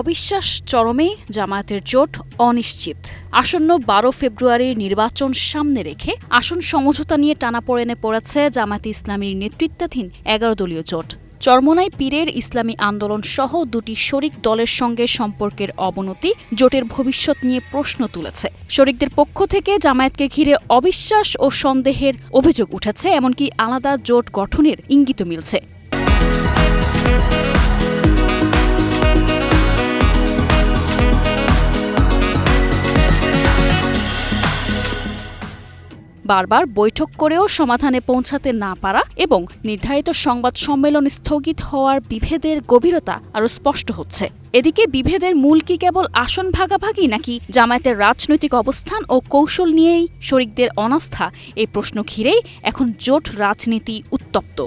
অবিশ্বাস চরমে, জামায়াতের জোট অনিশ্চিত। আসন্ন ১২ ফেব্রুয়ারির নির্বাচন সামনে রেখে আসন সমঝোতা নিয়ে টানাপোড়েনে পড়েছে জামায়াতে ইসলামীর নেতৃত্বাধীন ১১ দলীয় জোট। চরমোনাই পীরের ইসলামী আন্দোলন সহ দুটি শরিক দলের সঙ্গে সম্পর্কের অবনতি জোটের ভবিষ্যৎ নিয়ে প্রশ্ন তুলেছে। শরিকদের পক্ষ থেকে জামায়াতকে ঘিরে অবিশ্বাস ও সন্দেহের অভিযোগ উঠেছে, এমনকি আলাদা জোট গঠনের ইঙ্গিত মিলছে। বারবার বৈঠক করেও সমাধানে পৌঁছাতে না পারা এবং নির্ধারিত সংবাদ সম্মেলন স্থগিত হওয়ার বিভেদের গভীরতা আরও স্পষ্ট হচ্ছে। এদিকে বিভেদের মূল কি কেবল আসন ভাগাভাগি, নাকি জামায়াতের রাজনৈতিক অবস্থান ও কৌশল নিয়েই শরিকদের অনাস্থা? এই প্রশ্ন ঘিরেই এখন জোট রাজনীতি উত্তপ্ত।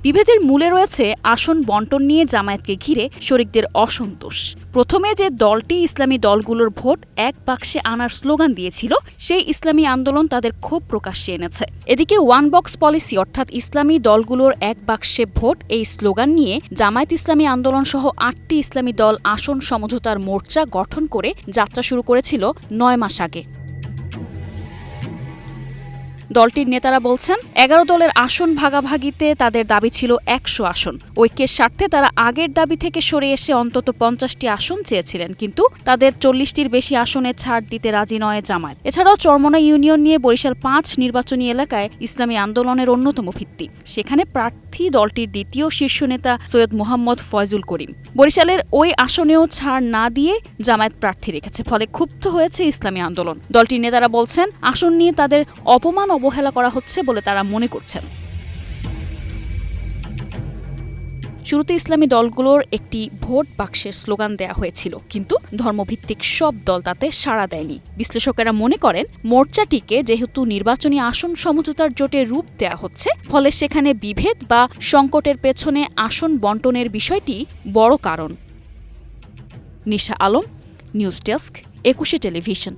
বিভেদের মূলে রয়েছে আসন বণ্টন নিয়ে জামায়াতকে ঘিরে শরিকদের অসন্তোষ। প্রথমে যে দলটি ইসলামী দলগুলোর ভোট এক বাক্সে আনার স্লোগান দিয়েছিল, সেই ইসলামী আন্দোলন তাদের ক্ষোভ প্রকাশ্যে এনেছে। এদিকে ওয়ান বক্স পলিসি অর্থাৎ ইসলামী দলগুলোর এক বাক্সে ভোট, এই স্লোগান নিয়ে জামায়াত ইসলামী আন্দোলন সহ ৮টি ইসলামী দল আসন সমঝোতার মোর্চা গঠন করে যাত্রা শুরু করেছিল ৯ মাস আগে। দলটির নেতারা বলছেন, ১১ দলের আসন ভাগাভাগিতে তাদের দাবি ছিল ১০০ আসন। ঐক্যের স্বার্থে তারা আগের দাবি থেকে সরে এসে অন্তত ৫০টি আসন চেয়েছিলেন, কিন্তু তাদের ৪০টির বেশি আসনে ছাড় দিতে রাজি নয় জামায়াত। এছাড়াও চরমোনাই ইউনিয়ন নিয়ে বরিশাল ৫ নির্বাচনী এলাকায় ইসলামী আন্দোলনের অন্যতম ভিত্তি। সেখানে প্রার্থী দলটির দ্বিতীয় শীর্ষ নেতা সৈয়দ মোহাম্মদ ফয়জুল করিম। বরিশালের ওই আসনেও ছাড় না দিয়ে জামায়াত প্রার্থী রেখেছে, ফলে ক্ষুব্ধ হয়েছে ইসলামী আন্দোলন। দলটির নেতারা বলছেন, আসন নিয়ে তাদের অবহেলা করা হচ্ছে বলে তারা মনে করছেন। শুরুতে ইসলামী দলগুলোর একটি ভোট বাক্সের স্লোগান দেয়া হয়েছিল, কিন্তু ধর্মভিত্তিক সব দল তাতে সাড়া দেয়নি। বিশ্লেষকেরা মনে করেন, মোর্চাটিকে যেহেতু নির্বাচনী আসন সমঝোতার জোটে রূপ দেয়া হচ্ছে, ফলে সেখানে বিভেদ বা সংকটের পেছনে আসন বণ্টনের বিষয়টি বড় কারণ। নিশা আলম, নিউজ ডেস্ক, ২১ টেলিভিশন।